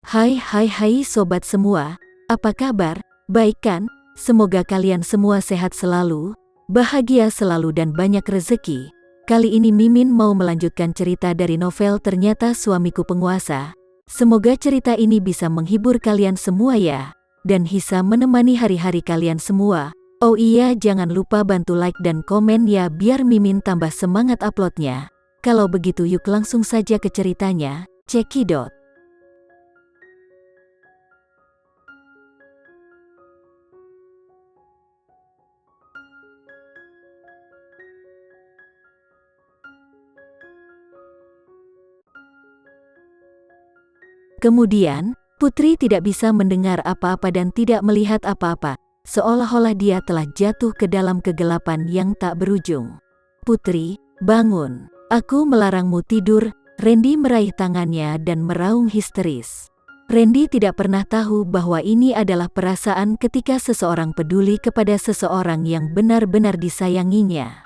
Hai sobat semua, apa kabar? Baik kan? Semoga kalian semua sehat selalu, bahagia selalu dan banyak rezeki. Kali ini Mimin mau melanjutkan cerita dari novel Ternyata Suamiku Penguasa. Semoga cerita ini bisa menghibur kalian semua ya, dan bisa menemani hari-hari kalian semua. Oh iya, jangan lupa bantu like dan komen ya biar Mimin tambah semangat uploadnya. Kalau begitu yuk langsung saja ke ceritanya, cekidot. Kemudian, Putri tidak bisa mendengar apa-apa dan tidak melihat apa-apa, seolah-olah dia telah jatuh ke dalam kegelapan yang tak berujung. Putri, bangun. Aku melarangmu tidur. Randy meraih tangannya dan meraung histeris. Randy tidak pernah tahu bahwa ini adalah perasaan ketika seseorang peduli kepada seseorang yang benar-benar disayanginya.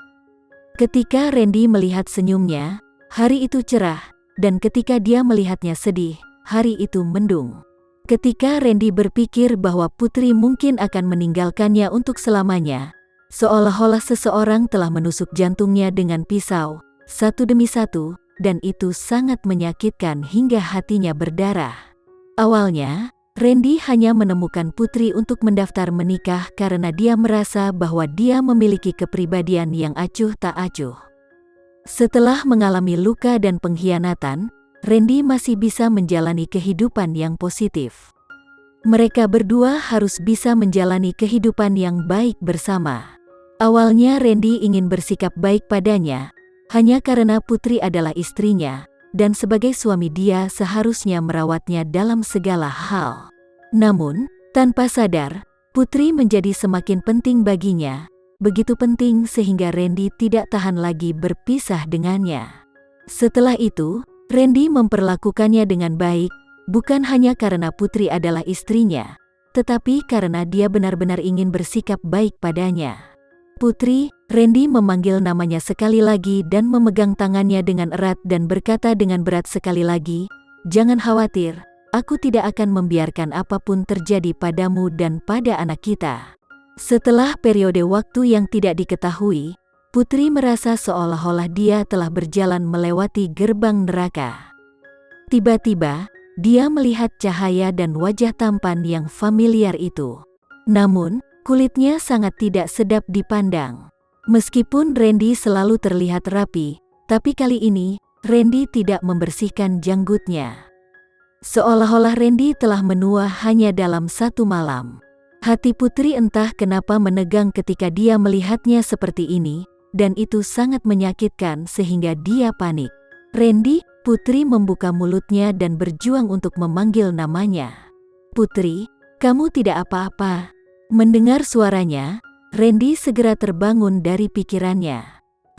Ketika Randy melihat senyumnya, hari itu cerah, dan ketika dia melihatnya sedih, hari itu mendung. Ketika Randy berpikir bahwa Putri mungkin akan meninggalkannya untuk selamanya, seolah-olah seseorang telah menusuk jantungnya dengan pisau, satu demi satu, dan itu sangat menyakitkan hingga hatinya berdarah. Awalnya, Randy hanya menemukan Putri untuk mendaftar menikah karena dia merasa bahwa dia memiliki kepribadian yang acuh tak acuh. Setelah mengalami luka dan pengkhianatan, Randy masih bisa menjalani kehidupan yang positif. Mereka berdua harus bisa menjalani kehidupan yang baik bersama. Awalnya Randy ingin bersikap baik padanya, hanya karena Putri adalah istrinya, dan sebagai suami dia seharusnya merawatnya dalam segala hal. Namun, tanpa sadar, Putri menjadi semakin penting baginya, begitu penting sehingga Randy tidak tahan lagi berpisah dengannya. Setelah itu, Randy memperlakukannya dengan baik, bukan hanya karena Putri adalah istrinya, tetapi karena dia benar-benar ingin bersikap baik padanya. Putri, Randy memanggil namanya sekali lagi dan memegang tangannya dengan erat dan berkata dengan berat sekali lagi, "Jangan khawatir, aku tidak akan membiarkan apapun terjadi padamu dan pada anak kita." Setelah periode waktu yang tidak diketahui, Putri merasa seolah-olah dia telah berjalan melewati gerbang neraka. Tiba-tiba, dia melihat cahaya dan wajah tampan yang familiar itu. Namun, kulitnya sangat tidak sedap dipandang. Meskipun Randy selalu terlihat rapi, tapi kali ini, Randy tidak membersihkan janggutnya. Seolah-olah Randy telah menua hanya dalam satu malam. Hati Putri entah kenapa menegang ketika dia melihatnya seperti ini, dan itu sangat menyakitkan sehingga dia panik. "Randy," Putri membuka mulutnya dan berjuang untuk memanggil namanya. "Putri, kamu tidak apa-apa." Mendengar suaranya, Randy segera terbangun dari pikirannya.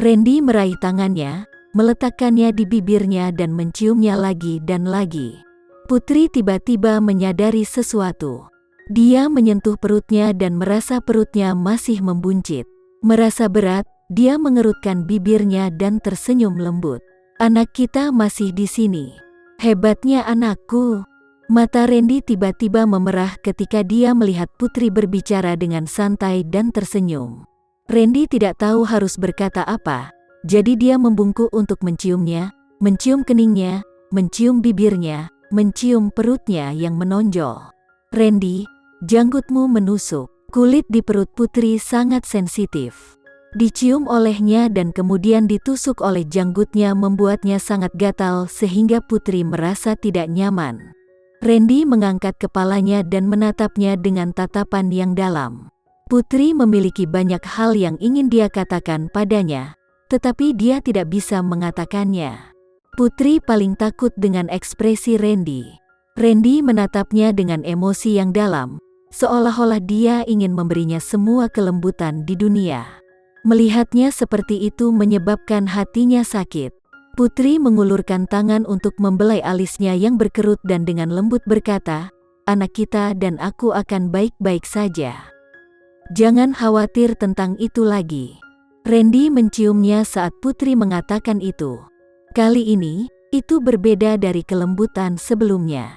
Randy meraih tangannya, meletakkannya di bibirnya dan menciumnya lagi dan lagi. Putri tiba-tiba menyadari sesuatu. Dia menyentuh perutnya dan merasa perutnya masih membuncit. Merasa berat, dia mengerutkan bibirnya dan tersenyum lembut. "Anak kita masih di sini. Hebatnya anakku." Mata Randy tiba-tiba memerah ketika dia melihat Putri berbicara dengan santai dan tersenyum. Randy tidak tahu harus berkata apa, jadi dia membungkuk untuk menciumnya, mencium keningnya, mencium bibirnya, mencium perutnya yang menonjol. "Randy, janggutmu menusuk." Kulit di perut Putri sangat sensitif. Dicium olehnya dan kemudian ditusuk oleh janggutnya membuatnya sangat gatal sehingga Putri merasa tidak nyaman. Randy mengangkat kepalanya dan menatapnya dengan tatapan yang dalam. Putri memiliki banyak hal yang ingin dia katakan padanya, tetapi dia tidak bisa mengatakannya. Putri paling takut dengan ekspresi Randy. Randy menatapnya dengan emosi yang dalam, seolah-olah dia ingin memberinya semua kelembutan di dunia. Melihatnya seperti itu menyebabkan hatinya sakit. Putri mengulurkan tangan untuk membelai alisnya yang berkerut dan dengan lembut berkata, "Anak kita dan aku akan baik-baik saja. Jangan khawatir tentang itu lagi." Randy menciumnya saat Putri mengatakan itu. Kali ini, itu berbeda dari kelembutan sebelumnya.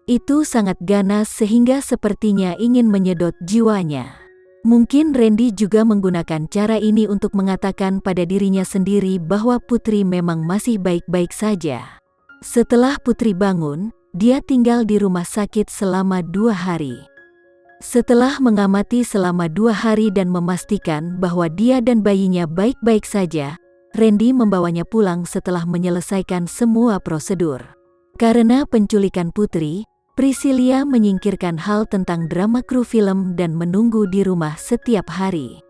Itu sangat ganas sehingga sepertinya ingin menyedot jiwanya. Mungkin Randy juga menggunakan cara ini untuk mengatakan pada dirinya sendiri bahwa Putri memang masih baik-baik saja. Setelah Putri bangun, dia tinggal di rumah sakit selama 2 hari. Setelah mengamati selama 2 hari dan memastikan bahwa dia dan bayinya baik-baik saja, Randy membawanya pulang setelah menyelesaikan semua prosedur. Karena penculikan Putri, Priscilia menyingkirkan hal tentang drama kru film dan menunggu di rumah setiap hari.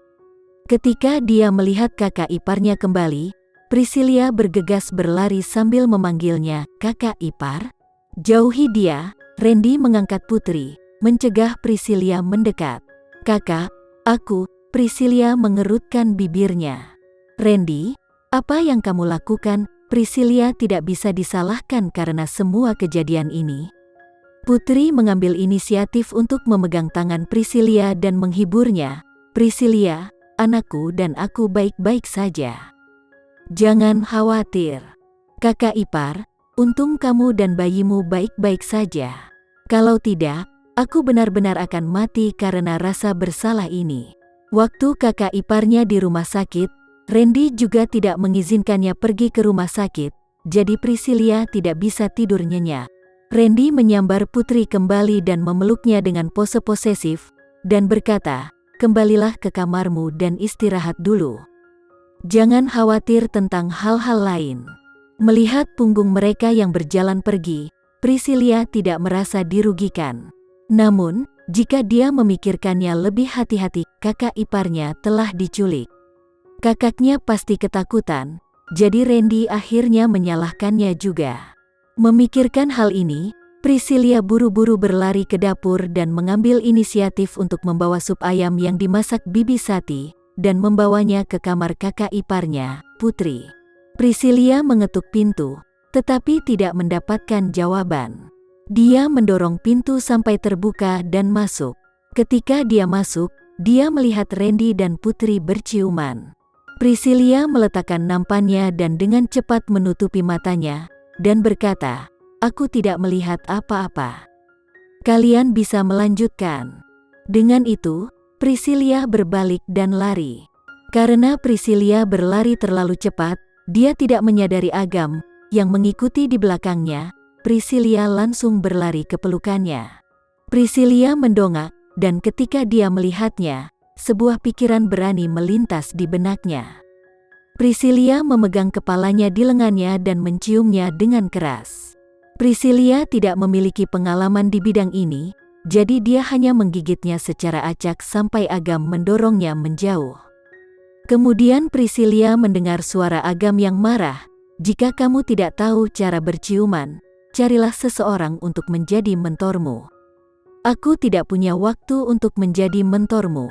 Ketika dia melihat kakak iparnya kembali, Priscilia bergegas berlari sambil memanggilnya, "Kakak ipar?" "Jauhi dia," Randy mengangkat Putri, mencegah Priscilia mendekat. "Kakak, aku," Priscilia mengerutkan bibirnya. "Randy, apa yang kamu lakukan?" Priscilia tidak bisa disalahkan karena semua kejadian ini. Putri mengambil inisiatif untuk memegang tangan Priscilia dan menghiburnya. "Priscilia, anakku dan aku baik-baik saja. Jangan khawatir. Kakak ipar, untung kamu dan bayimu baik-baik saja. Kalau tidak, aku benar-benar akan mati karena rasa bersalah ini." Waktu kakak iparnya di rumah sakit, Randy juga tidak mengizinkannya pergi ke rumah sakit, jadi Priscilia tidak bisa tidur nyenyak. Randy menyambar Putri kembali dan memeluknya dengan pose posesif, dan berkata, "Kembalilah ke kamarmu dan istirahat dulu. Jangan khawatir tentang hal-hal lain." Melihat punggung mereka yang berjalan pergi, Priscilia tidak merasa dirugikan. Namun, jika dia memikirkannya lebih hati-hati, kakak iparnya telah diculik. Kakaknya pasti ketakutan, jadi Randy akhirnya menyalahkannya juga. Memikirkan hal ini, Priscilia buru-buru berlari ke dapur dan mengambil inisiatif untuk membawa sup ayam yang dimasak Bibi Sati, dan membawanya ke kamar kakak iparnya, Putri. Priscilia mengetuk pintu, tetapi tidak mendapatkan jawaban. Dia mendorong pintu sampai terbuka dan masuk. Ketika dia masuk, dia melihat Randy dan Putri berciuman. Priscilia meletakkan nampannya dan dengan cepat menutupi matanya, dan berkata, "Aku tidak melihat apa-apa. Kalian bisa melanjutkan." Dengan itu, Priscilia berbalik dan lari. Karena Priscilia berlari terlalu cepat, dia tidak menyadari Agam, yang mengikuti di belakangnya. Priscilia langsung berlari ke pelukannya. Priscilia mendongak, dan ketika dia melihatnya, sebuah pikiran berani melintas di benaknya. Priscilia memegang kepalanya di lengannya dan menciumnya dengan keras. Priscilia tidak memiliki pengalaman di bidang ini, jadi dia hanya menggigitnya secara acak sampai Agam mendorongnya menjauh. Kemudian Priscilia mendengar suara Agam yang marah, "Jika kamu tidak tahu cara berciuman, carilah seseorang untuk menjadi mentormu. Aku tidak punya waktu untuk menjadi mentormu."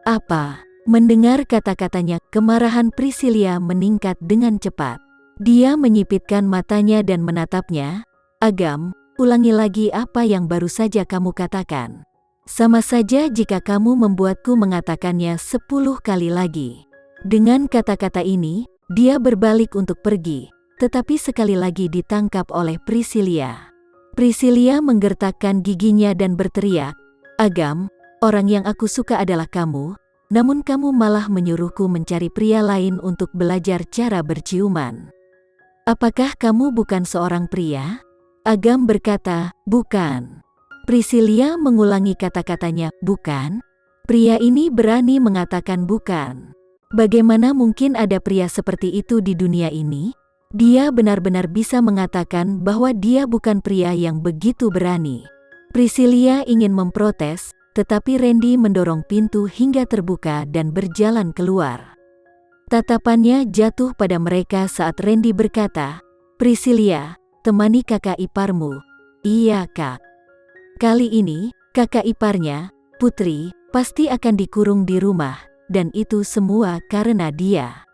"Apa?" Mendengar kata-katanya, kemarahan Priscilia meningkat dengan cepat. Dia menyipitkan matanya dan menatapnya. "Agam, ulangi lagi apa yang baru saja kamu katakan. Sama saja jika kamu membuatku mengatakannya 10 kali lagi." Dengan kata-kata ini, dia berbalik untuk pergi, tetapi sekali lagi ditangkap oleh Priscilia. Priscilia menggertakkan giginya dan berteriak, "Agam, orang yang aku suka adalah kamu. Namun kamu malah menyuruhku mencari pria lain untuk belajar cara berciuman. Apakah kamu bukan seorang pria?" Agam berkata, "Bukan." Priscilia mengulangi kata-katanya, "Bukan?" Pria ini berani mengatakan bukan. Bagaimana mungkin ada pria seperti itu di dunia ini? Dia benar-benar bisa mengatakan bahwa dia bukan pria yang begitu berani. Priscilia ingin memprotes, tetapi Randy mendorong pintu hingga terbuka dan berjalan keluar. Tatapannya jatuh pada mereka saat Randy berkata, "Priscilia, temani kakak iparmu." "Iya, Kak." Kali ini, kakak iparnya, Putri, pasti akan dikurung di rumah, dan itu semua karena dia.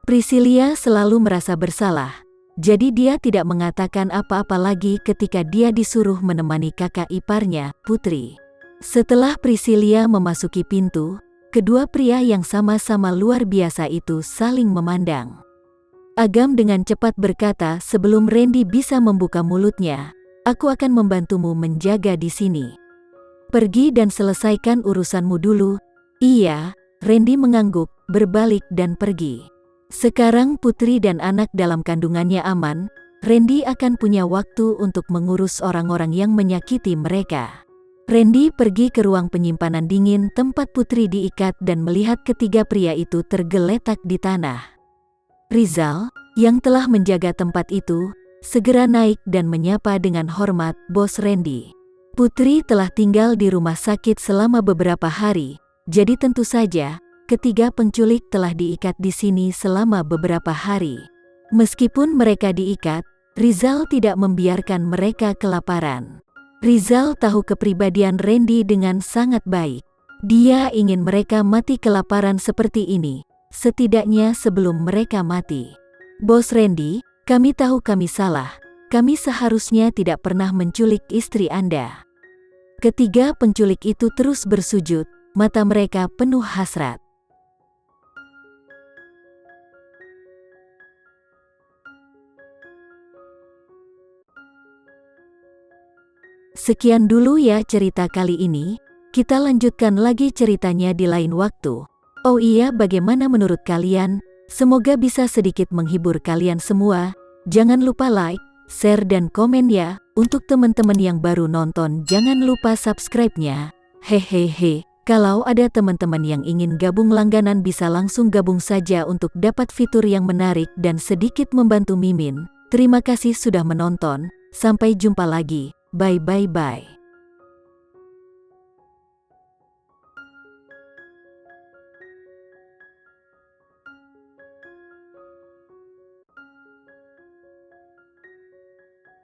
Priscilia selalu merasa bersalah, jadi dia tidak mengatakan apa-apa lagi ketika dia disuruh menemani kakak iparnya, Putri. Setelah Priscilia memasuki pintu, kedua pria yang sama-sama luar biasa itu saling memandang. Agam dengan cepat berkata sebelum Randy bisa membuka mulutnya, Aku akan membantumu menjaga di sini. Pergi dan selesaikan urusanmu dulu. Iya, Randy mengangguk, berbalik dan pergi. Sekarang putri dan anak dalam kandungannya aman, Randy akan punya waktu untuk mengurus orang-orang yang menyakiti mereka. Randy pergi ke ruang penyimpanan dingin tempat putri diikat dan melihat ketiga pria itu tergeletak di tanah. Rizal, yang telah menjaga tempat itu, segera naik dan menyapa dengan hormat, "Bos Randy." Putri telah tinggal di rumah sakit selama beberapa hari, jadi tentu saja, ketiga penculik telah diikat di sini selama beberapa hari. Meskipun mereka diikat, Rizal tidak membiarkan mereka kelaparan. Rizal tahu kepribadian Randy dengan sangat baik. Dia ingin mereka mati kelaparan seperti ini, setidaknya sebelum mereka mati. "Bos Randy, kami tahu kami salah. Kami seharusnya tidak pernah menculik istri Anda." Ketiga penculik itu terus bersujud, mata mereka penuh hasrat. Sekian dulu ya cerita kali ini, kita lanjutkan lagi ceritanya di lain waktu. Oh iya, bagaimana menurut kalian? Semoga bisa sedikit menghibur kalian semua. Jangan lupa like, share dan komen ya. Untuk teman-teman yang baru nonton jangan lupa subscribe-nya. Hehehe, kalau ada teman-teman yang ingin gabung langganan bisa langsung gabung saja untuk dapat fitur yang menarik dan sedikit membantu Mimin. Terima kasih sudah menonton, sampai jumpa lagi. Bye bye bye.